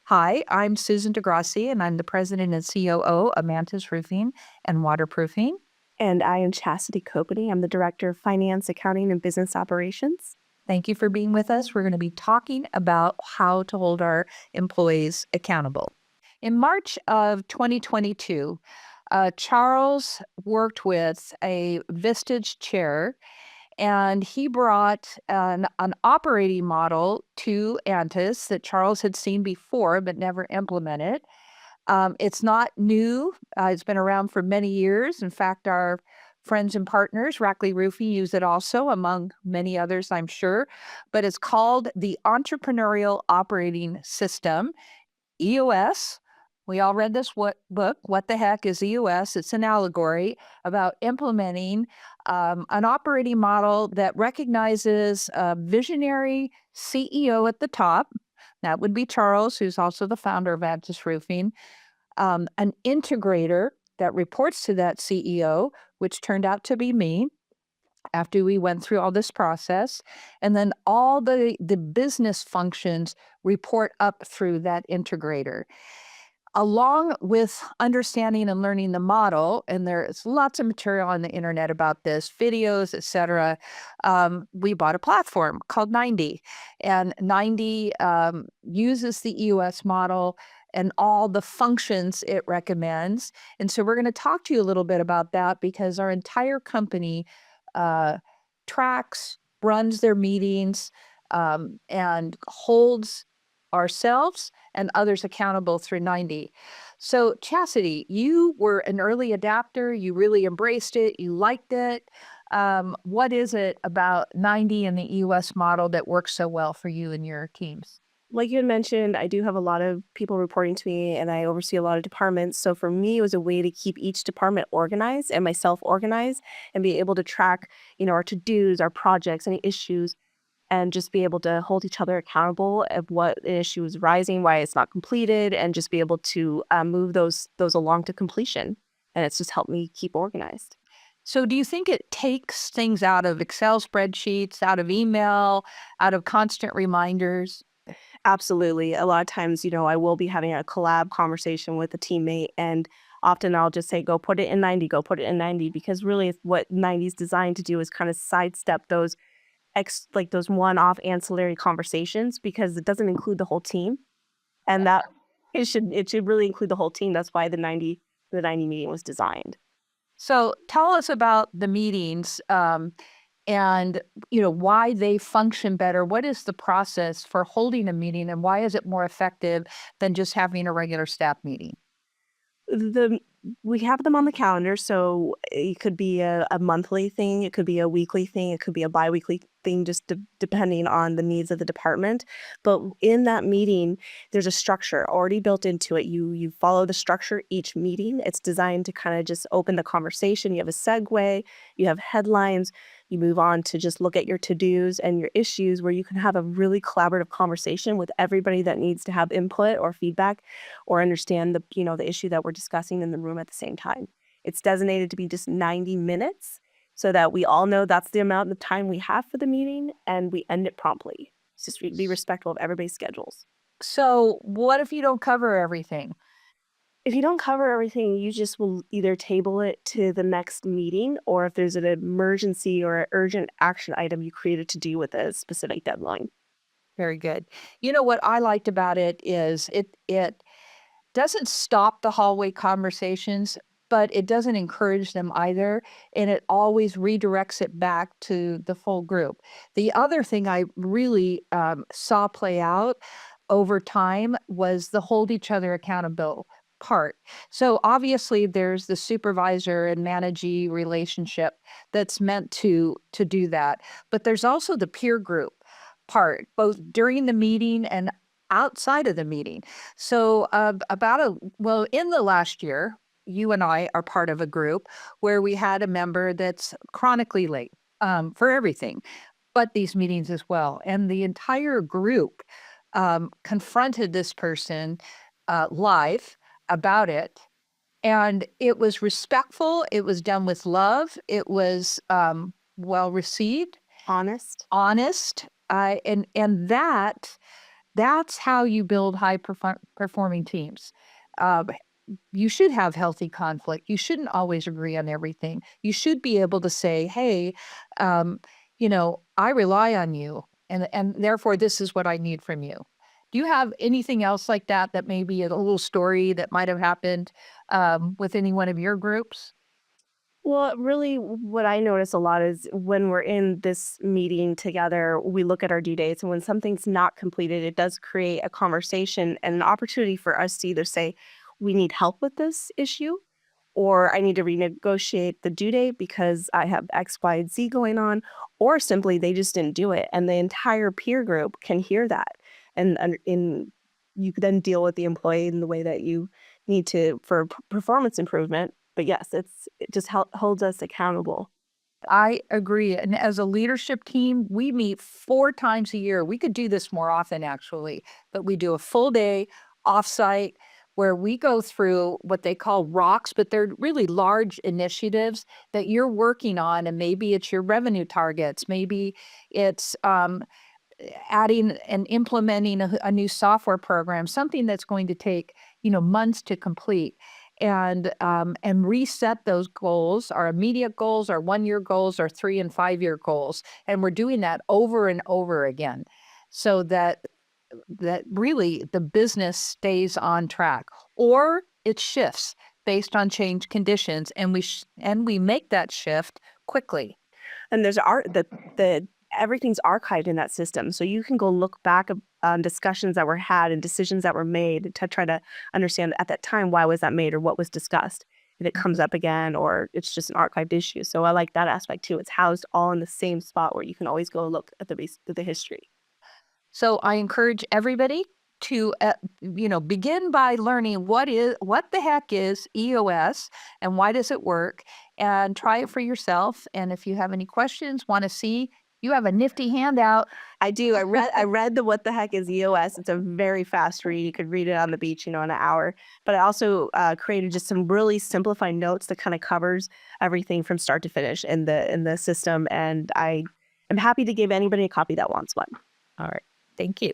Hi, I'm Susan DeGrassi, and I'm the president and COO of Mantis Roofing and Waterproofing. And I am Chastity Copany. I'm the Director of Finance, Accounting, and Business Operations. Thank you for being with us. We're going to be talking about how to hold our employees accountable. In March of 2022, Charles worked with a Vistage chair, and he brought an operating model to Antis that Charles had seen before but never implemented. It's not new. It's been around for many years. In fact, our friends and partners, Rackley Roofing, use it also, among many others, I'm sure. But it's called the Entrepreneurial Operating System, EOS. We all read this book, What the Heck is EOS? It's an allegory about implementing an operating model that recognizes a visionary CEO at the top. That would be Charles, who's also the founder of Antis Roofing, an integrator that reports to that CEO, which turned out to be me after we went through all this process. And then all the business functions report up through that integrator. Along with understanding and learning the model, and there's lots of material on the internet about this, videos, etc. We bought a platform called 90, and 90 uses the EOS model and all the functions it recommends. And so we're going to talk to you a little bit about that because our entire company uh, tracks, runs their meetings, and holds ourselves and others accountable through 90. So, Chastity, you were an early adapter. You really embraced it. You liked it. What is it about 90 and the EOS model that works so well for you and your teams? Like you had mentioned, I do have a lot of people reporting to me and I oversee a lot of departments. So for me, it was a way to keep each department organized and myself organized and be able to track, our to-dos, our projects, any issues, and just be able to hold each other accountable of what issue is rising, why it's not completed, and just be able to move those along to completion. And it's just helped me keep organized. So, do you think it takes things out of Excel spreadsheets, out of email, out of constant reminders? Absolutely. A lot of times, I will be having a collab conversation with a teammate, and often I'll just say, go put it in 90, go put it in 90, because really what 90 is designed to do is kind of sidestep those like those one-off ancillary conversations because it doesn't include the whole team. And that it should really include the whole team. That's why the 90 meeting was designed. So, tell us about the meetings. And why they function better. What is the process for holding a meeting, and why is it more effective than just having a regular staff meeting? The We have them on the calendar, so it could be a monthly thing, it could be a weekly thing, it could be a biweekly thing, just depending on the needs of the department. But in that meeting, there's a structure already built into it. You follow the structure each meeting. It's designed to kind of just open the conversation. You have a segue, you have headlines, you move on to just look at your to-dos and your issues where you can have a really collaborative conversation with everybody that needs to have input or feedback or understand the issue that we're discussing in the room at the same time. It's designated to be just 90 minutes so that we all know that's the amount of time we have for the meeting and we end it promptly. It's just be respectful of everybody's schedules. So, what if you don't cover everything? If you don't cover everything, you just will either table it to the next meeting, or if there's an emergency or an urgent action item, you created to do with a specific deadline. Very good. You know what I liked about it is it doesn't stop the hallway conversations, but it doesn't encourage them either, and it always redirects it back to the full group. The other thing I really saw play out over time was the hold each other accountable part. So obviously there's the supervisor and managee relationship that's meant to do that, but there's also the peer group part, both during the meeting and outside of the meeting. So, in the last year, you and I are part of a group where we had a member that's chronically late for everything, but these meetings as well. And the entire group confronted this person live about it. And it was respectful, it was done with love, it was well received, Honest. honest, and that That's how you build performing teams. Uh, you should have healthy conflict. You shouldn't always agree on everything. You should be able to say, "Hey, um, I rely on you, and therefore this is what I need from you." Do you have anything else like that that may be a little story that might have happened with any one of your groups? Well, really, what I notice a lot is when we're in this meeting together, we look at our due dates, and when something's not completed, it does create a conversation and an opportunity for us to either say, we need help with this issue, or I need to renegotiate the due date because I have X, Y, and Z going on, or simply they just didn't do it. And the entire peer group can hear that. And you could then deal with the employee in the way that you need to for performance improvement. But yes, it just holds us accountable. I agree. And as a leadership team, we meet 4 times a year. We could do this more often, actually, but we do a full day offsite where we go through what they call rocks, but they're really large initiatives that you're working on. And maybe it's your revenue targets, maybe it's adding and implementing a new software program, something that's going to take, months to complete. And reset those goals, our immediate goals, our 1-year goals, our 3 and 5-year goals. And we're doing that over and over again so that really the business stays on track, or it shifts based on change conditions, and we make that shift quickly. And there's art the everything's archived in that system. So you can go look back on discussions that were had and decisions that were made to try to understand at that time why was that made or what was discussed. If it comes up again or it's just an archived issue. So I like that aspect too. It's housed all in the same spot where you can always go look at the history. So I encourage everybody to, begin by learning what the heck is EOS and why does it work, and try it for yourself. And if you have any questions, want to see, you have a nifty handout. I do. I read the What the Heck is EOS. It's a very fast read. You could read it on the beach, in an hour. But I also created just some really simplified notes that kind of covers everything from start to finish in the system. And I am happy to give anybody a copy that wants one. All right. Thank you.